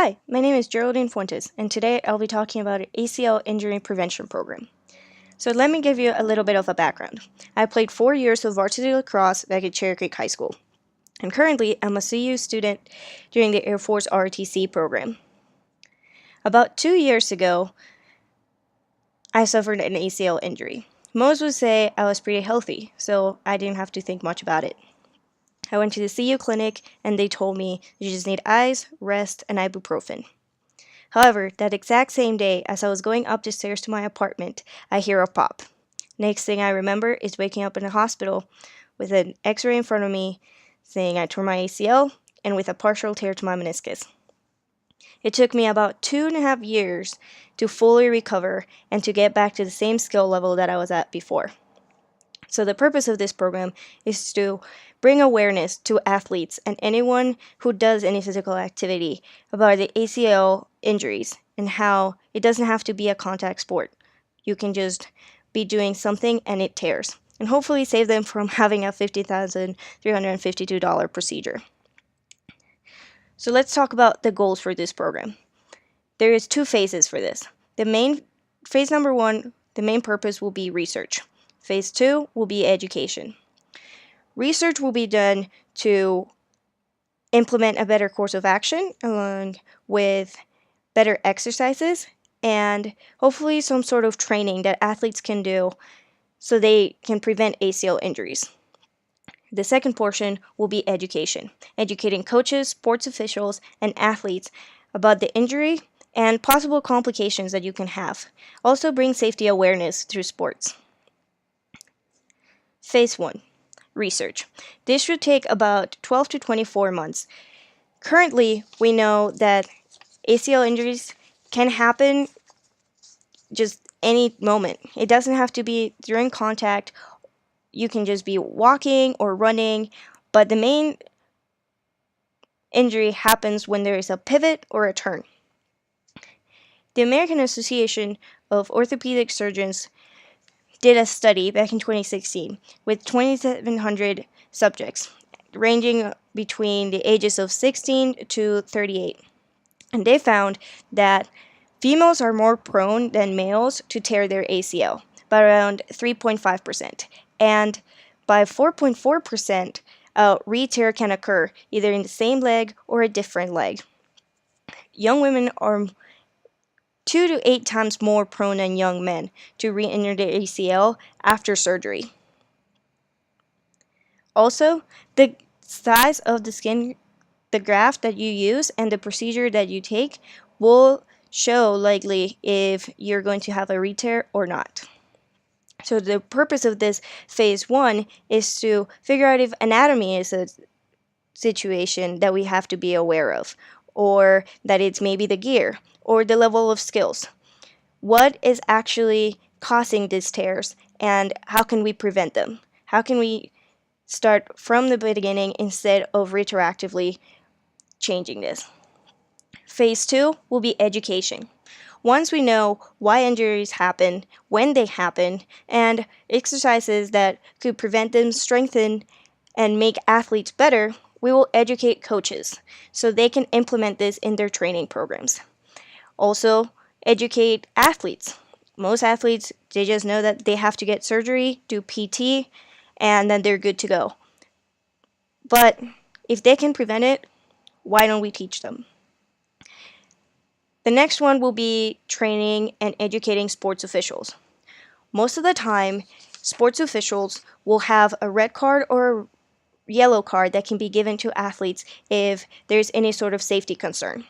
Hi, my name is Geraldine Fuentes, and today I'll be talking about an ACL injury prevention program. So let me give you a little bit of a background. I played 4 years of varsity lacrosse back at Cherry Creek High School, and currently I'm a CU student during the Air Force ROTC program. About 2 years ago, I suffered an ACL injury. Most would say I was pretty healthy, so I didn't have to think much about it. I went to the CU clinic, and they told me you just need ice, rest, and ibuprofen. However, that exact same day, as I was going up the stairs to my apartment, I hear a pop. Next thing I remember is waking up in a hospital with an x-ray in front of me saying I tore my ACL and with a partial tear to my meniscus. It took me about 2.5 years to fully recover and to get back to the same skill level that I was at before. So the purpose of this program is to bring awareness to athletes and anyone who does any physical activity about the ACL injuries and how it doesn't have to be a contact sport. You can just be doing something and it tears, and hopefully save them from having a $50,352 procedure. So let's talk about the goals for this program. There is 2 phases for this. Phase number 1, the main purpose will be research. Phase 2 will be education. Research will be done to implement a better course of action along with better exercises and hopefully some sort of training that athletes can do so they can prevent ACL injuries. The second portion will be education, educating coaches, sports officials, and athletes about the injury and possible complications that you can have. Also bring safety awareness through sports. Phase 1. Research. This should take about 12 to 24 months. Currently, we know that ACL injuries can happen just any moment. It doesn't have to be during contact. You can just be walking or running, but the main injury happens when there is a pivot or a turn. The American Association of Orthopedic Surgeons did a study back in 2016 with 2,700 subjects ranging between the ages of 16 to 38. And they found that females are more prone than males to tear their ACL by around 3.5%. And by 4.4%, a re-tear can occur either in the same leg or a different leg. Young women are 2 to 8 times more prone than young men to re-injure their ACL after surgery. Also, the size of the skin, the graft that you use, and the procedure that you take will show likely if you're going to have a re-tear or not. So the purpose of this phase 1 is to figure out if anatomy is a situation that we have to be aware of, or that it's maybe the gear, or the level of skills. What is actually causing these tears, and how can we prevent them? How can we start from the beginning instead of retroactively changing this? Phase 2 will be education. Once we know why injuries happen, when they happen, and exercises that could prevent them, strengthen, and make athletes better, we will educate coaches so they can implement this in their training programs. Also, educate athletes. Most athletes, they just know that they have to get surgery, do PT, and then they're good to go. But if they can prevent it, why don't we teach them? The next one will be training and educating sports officials. Most of the time, sports officials will have a red card or a yellow card that can be given to athletes if there's any sort of safety concern.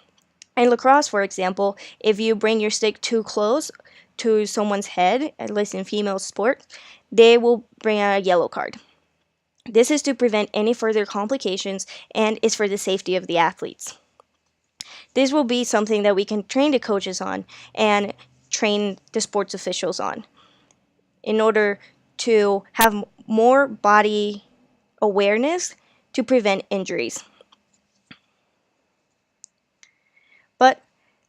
In lacrosse, for example, if you bring your stick too close to someone's head, at least in female sport, they will bring a yellow card. This is to prevent any further complications and is for the safety of the athletes. This will be something that we can train the coaches on and train the sports officials on in order to have more body awareness to prevent injuries. But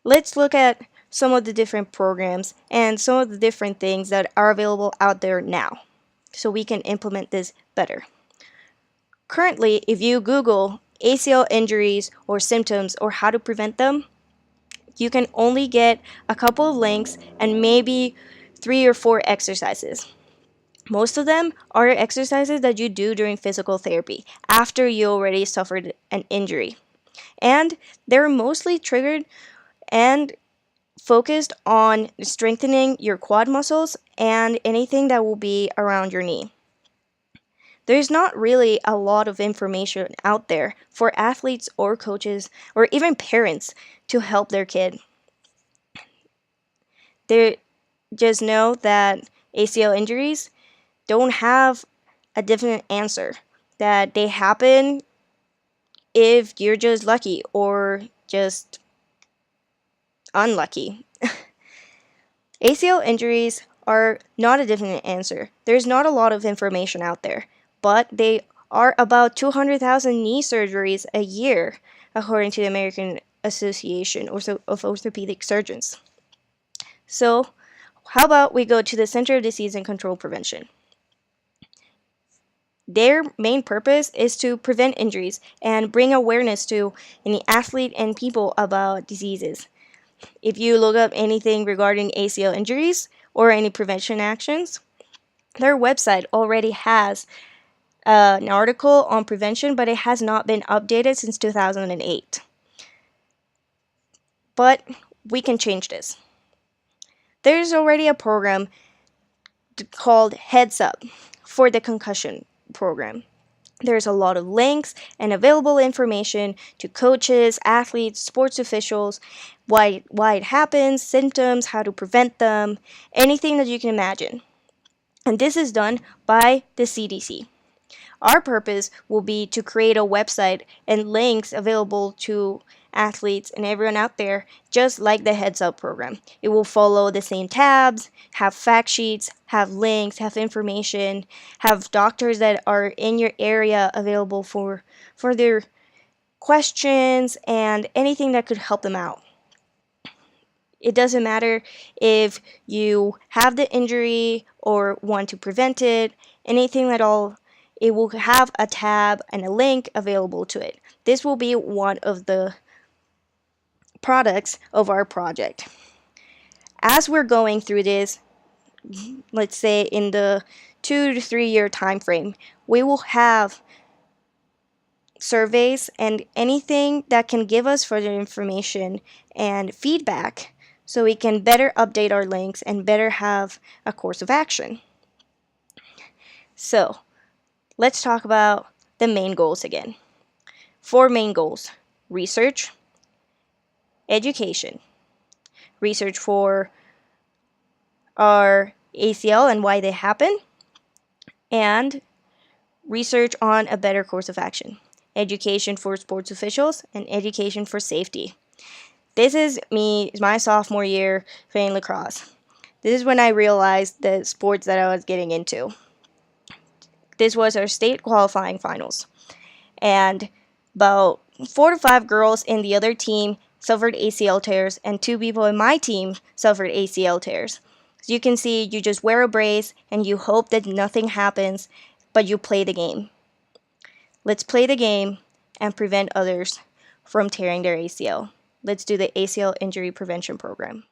let's look at some of the different programs and some of the different things that are available out there now so we can implement this better. Currently, if you Google ACL injuries or symptoms or how to prevent them, you can only get a couple of links and maybe 3 or 4 exercises. Most of them are exercises that you do during physical therapy after you already suffered an injury. And they're mostly triggered and focused on strengthening your quad muscles and anything that will be around your knee. There's not really a lot of information out there for athletes or coaches or even parents to help their kid. They just know that ACL injuries don't have a definite answer, that they happen if you're just lucky or just unlucky. ACL injuries are not a definite answer. There's not a lot of information out there, but they are about 200,000 knee surgeries a year, according to the American Association of Orthopedic Surgeons. So, how about we go to the Center of Disease and Control Prevention? Their main purpose is to prevent injuries and bring awareness to any athlete and people about diseases. If you look up anything regarding ACL injuries or any prevention actions, their website already has an article on prevention, but it has not been updated since 2008. But we can change this. There's already a program called Heads Up for the concussion program. There's a lot of links and available information to coaches, athletes, sports officials, why it happens, symptoms, how to prevent them, anything that you can imagine. And this is done by the CDC. Our purpose will be to create a website and links available to athletes and everyone out there, just like the Heads Up program. It will follow the same tabs, have fact sheets, have links, have information, have doctors that are in your area available for their questions and anything that could help them out. It doesn't matter if you have the injury or want to prevent it, anything at all. It will have a tab and a link available to it. This will be one of the products of our project. As we're going through this, let's say in the 2 to 3 year time frame, we will have surveys and anything that can give us further information and feedback so we can better update our links and better have a course of action. So, let's talk about the main goals again. 4 main goals: research, education, research for our ACL and why they happen, and research on a better course of action, education for sports officials, and education for safety. This is my sophomore year playing lacrosse. This is when I realized the sports that I was getting into. This was our state qualifying finals, and about 4 to 5 girls in the other team suffered ACL tears, and 2 people in my team suffered ACL tears. As you can see, you just wear a brace and you hope that nothing happens, but you play the game. Let's play the game and prevent others from tearing their ACL. Let's do the ACL injury prevention program.